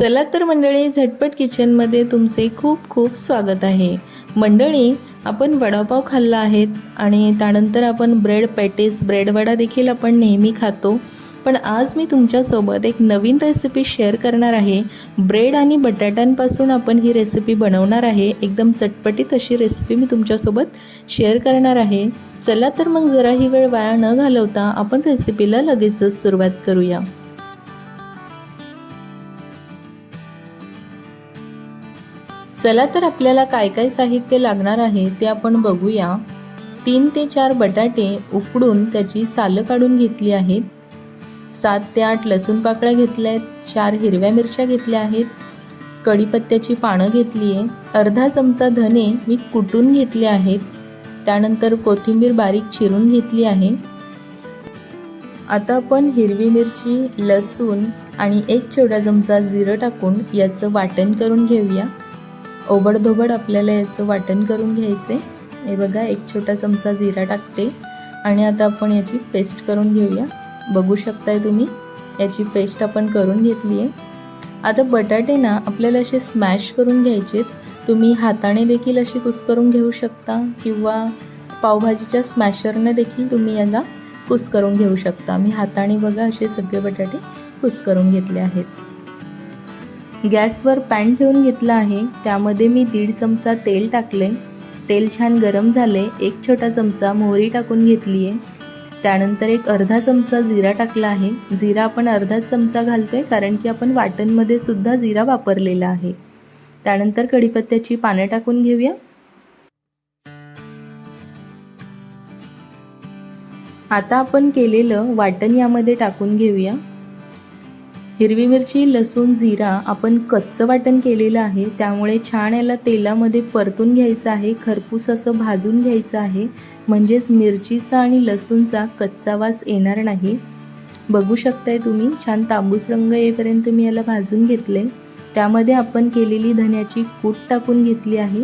चला तर मंडळी, झटपट किचनमध्ये तुमचे खूप खूप स्वागत आहे. मंडळी, आपण वडापाव खाल्ला आहेत आणि त्यानंतर आपण ब्रेड पॅटीस, ब्रेड वडा देखील आपण नेहमी खातो. पण आज मी तुमच्यासोबत एक नवीन रेसिपी शेअर करणार आहे. ब्रेड आणि बटाट्यांपासून आपण ही रेसिपी बनवणार आहे. एकदम चटपटीत अशी रेसिपी मी तुमच्यासोबत शेअर करणार आहे. चला तर मग जराही वेळ वाया न घालवता आपण रेसिपीला लगेचच सुरुवात करूया. चला तर आपल्याला काय काय साहित्य लागणार आहे ते आपण बघूया. 3 ते 4 बटाटे उकडून त्याची सालं काढून घेतली आहेत. 7 ते 8 लसूण पाकळ्या घेतल्या आहेत. 4 हिरव्या मिरच्या घेतल्या आहेत. कढीपत्त्याची पानं घेतली आहे. अर्धा चमचा धने मी कुटून घेतले आहेत. त्यानंतर कोथिंबीर बारीक चिरून घेतली आहे. आता आपण हिरवी मिरची, लसूण आणि 1 छोटा चमचा जिरं टाकून याचं वाटण करून घेऊया. ओबडधोबड आपल्याला याचं वाटण करून घ्यायचे. हे बघा, 1 छोटा चमचा जिरा टाकते आणि आता आपण याची पेस्ट करून घेऊया. बघू शकताय तुम्ही, याची पेस्ट आपण करून घेतली आहे. आता बटाटे ना आपल्याला असे स्मॅश करून घ्यायचेत. तुम्ही हाताने देखील अशी कुस्करून घेऊ शकता किंवा पावभाजीच्या स्मॅशरने देखील तुम्ही याला कुस्करून घेऊ शकता. मी हाताने बघा असे सगळे बटाटे कुस्करून घेतले आहेत. गॅसवर पॅन ठेवून घेतला आहे. त्यामध्ये मी 1.5 चमचा तेल टाकले. तेल छान गरम झाले. 1 छोटा चमचा मोहरी टाकून घेतली आहे. त्यानंतर एक अर्धा चमचा जिरा टाकला आहे. जिरा आपण अर्धाच चमचा घालतोय कारण की आपण वाटणमध्ये सुद्धा जिरा वापरलेला आहे. त्यानंतर कढीपत्त्याची पानं टाकून घेऊया. आता आपण केलेलं वाटण यामध्ये टाकून घेऊया. हिरवी मिरची, लसूण, जिरा आपण कच्चं वाटण केलेलं आहे, त्यामुळे छान याला तेलामध्ये परतून घ्यायचं आहे. खरपूस असं भाजून घ्यायचं आहे, म्हणजेच मिरचीचा आणि लसूणचा कच्चा वास येणार नाही. बघू शकताय तुम्ही, छान तांबूस रंग येईपर्यंत मी याला भाजून घेतले. त्यामध्ये आपण केलेली धन्याची कूट टाकून घेतली आहे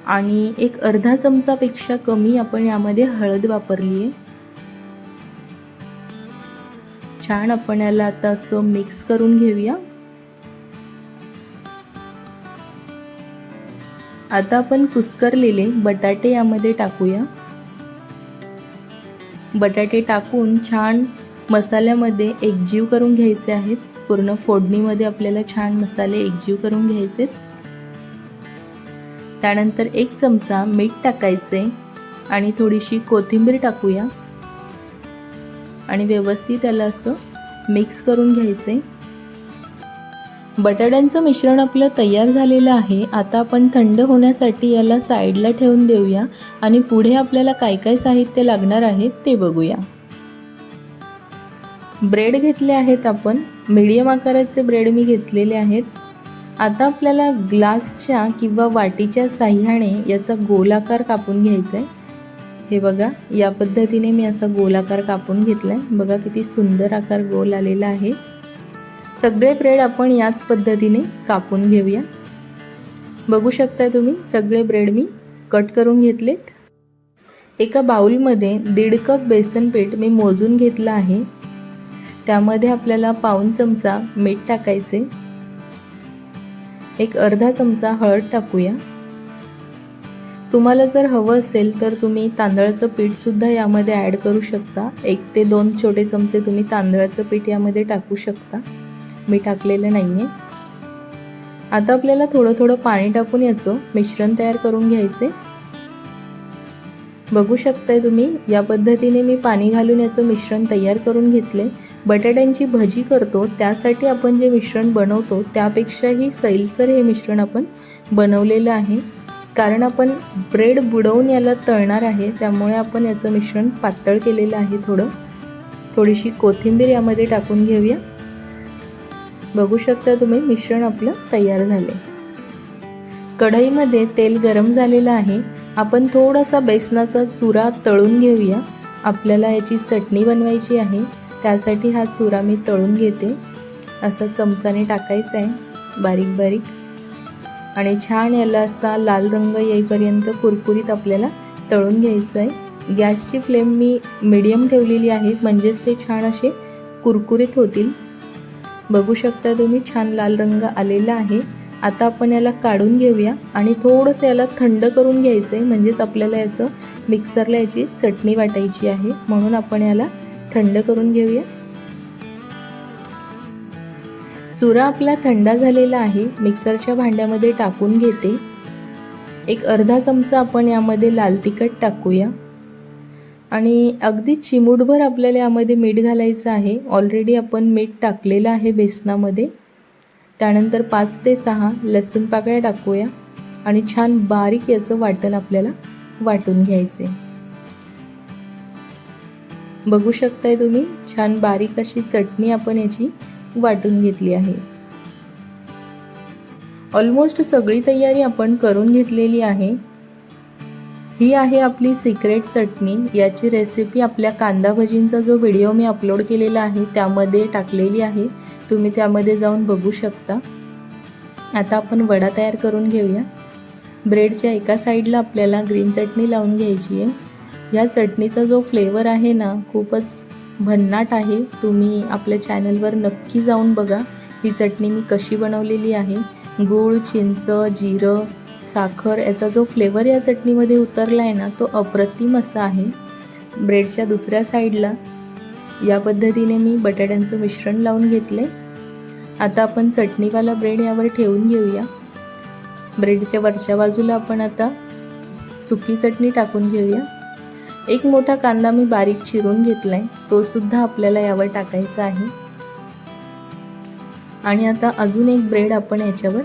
आणि एक अर्धा चमचापेक्षा कमी आपण यामध्ये हळद वापरली आहे. छान आपण याला आता असं मिक्स करून घेऊया. आता आपण कुस्करलेले बटाटे यामध्ये टाकूया. बटाटे टाकून छान मसाल्यामध्ये एकजीव करून घ्यायचे आहेत. पूर्ण फोडणीमध्ये आपल्याला छान मसाले एकजीव करून घ्यायचे. त्यानंतर 1 चमचा मीठ टाकायचे आणि थोडीशी कोथिंबीर टाकूया आणि व्यवस्थित त्याला असं मिक्स करून घ्यायचे. बटाट्यांचं मिश्रण आपलं तयार झालेलं आहे. आता आपण थंड होण्यासाठी याला साईडला ठेवून देऊया आणि पुढे आपल्याला काय काय साहित्य लागणार आहे ते बघूया. ब्रेड घेतले आहेत आपण. मीडियम आकाराचे ब्रेड मी घेतलेले आहेत. आता आपल्याला ग्लासच्या किंवा वाटीच्या साह्याने याचा गोलाकार कापून घ्यायचा आहे. हे बघा, या पद्धतीने मी असा गोलाकार कापून घेतलाय. बघा किती सुंदर आकार गोल आलेला आहे. सगळे ब्रेड आपण याच पद्धतीने कापून घेऊया. बघू शकता तुम्ही, सगळे ब्रेड मी कट करून घेतलेत. एका बाउलमध्ये 1.5 कप बेसन पीठ मी मोजून घेतलं आहे. त्यामध्ये आपल्याला पाऊण चमचा मीठ टाकायचे. एक अर्धा चमचा हळद टाकूया. तुम्हाला जर हवं असेल तर तुम्ही तांदळाचं पीठ सुद्धा यामध्ये ॲड करू शकता. 1 ते 2 छोटे चमचे तुम्ही तांदळाचं पीठ यामध्ये टाकू शकता. मी टाकलेलं नाही आहे. आता आपल्याला थोडं थोडं पाणी टाकून याचं मिश्रण तयार करून घ्यायचे. बघू शकताय तुम्ही, या पद्धतीने मी पाणी घालून याचं मिश्रण तयार करून घेतले. बटाट्यांची भजी करतो त्यासाठी आपण जे मिश्रण बनवतो त्यापेक्षाही सैलसर हे मिश्रण आपण बनवलेलं आहे. कारण आपण ब्रेड बुडवून याला तळणार आहे, त्यामुळे आपण याचं मिश्रण पातळ केलेलं आहे. थोडीशी कोथिंबीर यामध्ये टाकून घेऊया. बघू शकता तुम्ही, मिश्रण आपलं तयार झाले. कढईमध्ये तेल गरम झालेलं आहे. आपण थोडासा बेसनाचा चुरा तळून घेऊया. आपल्याला याची चटणी बनवायची आहे, त्यासाठी हा चुरा मी तळून घेते. असा चमचाने टाकायचा आहे बारीक बारीक आणि छान याला असा लाल रंग येईपर्यंत कुरकुरीत आपल्याला तळून घ्यायचं आहे. गॅसची फ्लेम मी मीडियम ठेवलेली आहे, म्हणजेच ते छान असे कुरकुरीत होतील. बघू शकता तुम्ही छान लाल रंग आलेला आहे। आता आपण याला काढून घेऊया आणि थोडंसं याला थंड करून घ्यायचं आहे, म्हणजेच आपल्याला याचं मिक्सरला याची चटणी वाटायची आहे, म्हणून आपण याला थंड करून घेऊया। चुरा आपला थंड झालेला आहे, मिक्सरच्या भांड्यामध्ये टाकून घेते। एक अर्धा चमचा आपण यामध्ये लाल तिखट टाकूया आणि अगदी चिमूटभर आपल्याला यामध्ये मीठ घालायचं आहे। ऑलरेडी आपण मीठ टाकलेलं आहे बेसनामध्ये। त्यानंतर 5 ते 6 लसूण पाकळ्या टाकूया आणि छान बारीक याचं वाटण आपल्याला वाटून घ्यायचे। बघू शकताय तुम्ही छान बारीक अशी चटणी आपण याची वाटून घेतली आहे। ऑलमोस्ट सगळी तयारी आपण करून घेतलेली आहे। ही आहे आपली सिक्रेट चटणी। याची रेसिपी आपल्या कांदा भजींचा जो व्हिडिओ मी अपलोड केलेला आहे त्यामध्ये टाकलेली आहे, तुम्ही त्यामध्ये जाऊन बघू शकता। आता आपण वडा तयार करून घेऊया। ब्रेडच्या एका साईडला आपल्याला ग्रीन चटणी लावून घ्यायची आहे। या चटणीचा जो फ्लेवर आहे ना खूपच भन्नाट आहे, तुम्ही आपल्या चॅनलवर नक्की जाऊन बघा ही चटणी मी कशी बनवलेली आहे। गूळ, चिंच, जिरं, साखर याचा जो फ्लेवर या चटणीमध्ये उतरला आहे ना तो अप्रतिम असा आहे। ब्रेडच्या दुसऱ्या साईडला या पद्धतीने मी बटाट्यांचं मिश्रण लावून घेतले। आता आपण चटणीवाला ब्रेड यावर ठेवून घेऊया। ब्रेडच्या वरच्या बाजूला आपण आता सुकी चटणी टाकून घेऊया। एक मोठा कांदा मी बारीक चिरून घेतलाय, तो सुद्धा आपल्याला यावर टाकायचा आहे आणि आता अजून एक ब्रेड आपण याच्यावर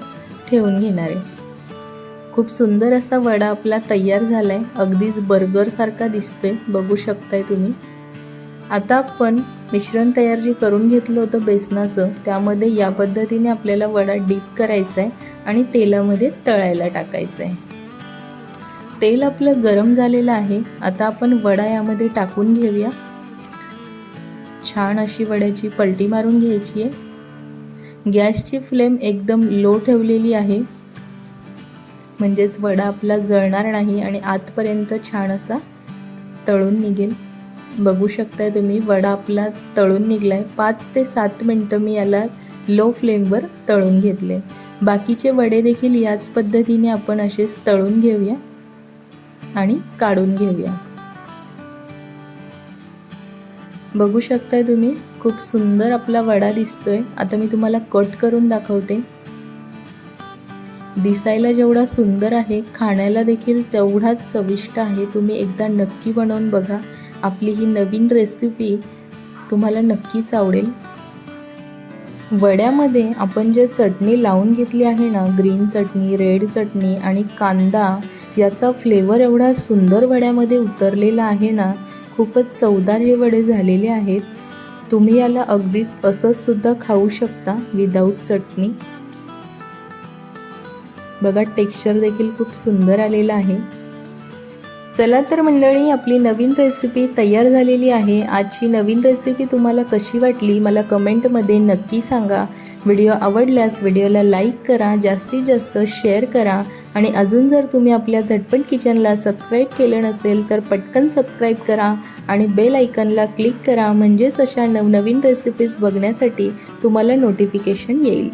ठेवून घेणार आहे। खूप सुंदर असा वडा आपला तयार झालाय, अगदीच बर्गर सारखा दिसतोय, बघू शकताय तुम्ही। आता आपण मिश्रण तयार जे करून घेतलं होतं बेसनाचं त्यामध्ये या पद्धतीने आपल्याला वडा डीप करायचा आहे आणि तेलामध्ये तळायला टाकायचं आहे। तेल आपलं गरम झालेलं आहे, आता आपण वडा यामध्ये टाकून घेऊया। छान अशी वड्याची पलटी मारून घ्यायची आहे। गॅसची फ्लेम एकदम लो ठेवलेली आहे, म्हणजेच वडा आपला जळणार नाही आणि आतपर्यंत छान असा तळून निघेल। बघू शकताय तुम्ही वडा आपला तळून निघलाय। 5 ते 7 मिनिटं मी याला लो फ्लेमवर तळून घेतले। बाकीचे वडे देखील याच पद्धतीने आपण असेच तळून घेऊया आणि काढून घेऊया। बघू शकताय तुम्ही खूप सुंदर आपला वडा दिसतोय। आता मी तुम्हाला कट करून दाखवते। दिसायला जेवढा सुंदर आहे खाण्याला देखील तेवढाच चविष्ट आहे। तुम्ही एकदा नक्की बनवून बघा, आपली ही नवीन रेसिपी तुम्हाला नक्कीच आवडेल। वड्यामध्ये आपण जे चटणी लावून घेतली आहे ना, ग्रीन चटणी, रेड चटणी आणि कांदा, याचा फ्लेवर एवढा सुंदर वड्यामध्ये उतरलेला आहे ना, खूपच चवदार हे वडे झालेले आहेत। तुम्ही याला अगदीच असंच सुद्धा खाऊ शकता विदाऊट चटणी। बघा टेक्स्चर देखील खूप सुंदर आलेलं आहे। चला तर मंडळी, आपली नवीन रेसिपी तयार झालेली आहे। आजची नवीन रेसिपी तुम्हाला कशी वाटली मला कमेंटमध्ये नक्की सांगा। व्हिडिओ आवडल्यास व्हिडिओला लाईक करा, जास्तीत जास्त शेअर करा आणि अजून जर तुम्ही आपल्या झटपट किचनला सबस्क्राईब केलं नसेल तर पटकन सबस्क्राईब करा आणि बेल आयकॉनला क्लिक करा, म्हणजेच अशा नवनवीन रेसिपीज बघण्यासाठी तुम्हाला नोटिफिकेशन येईल।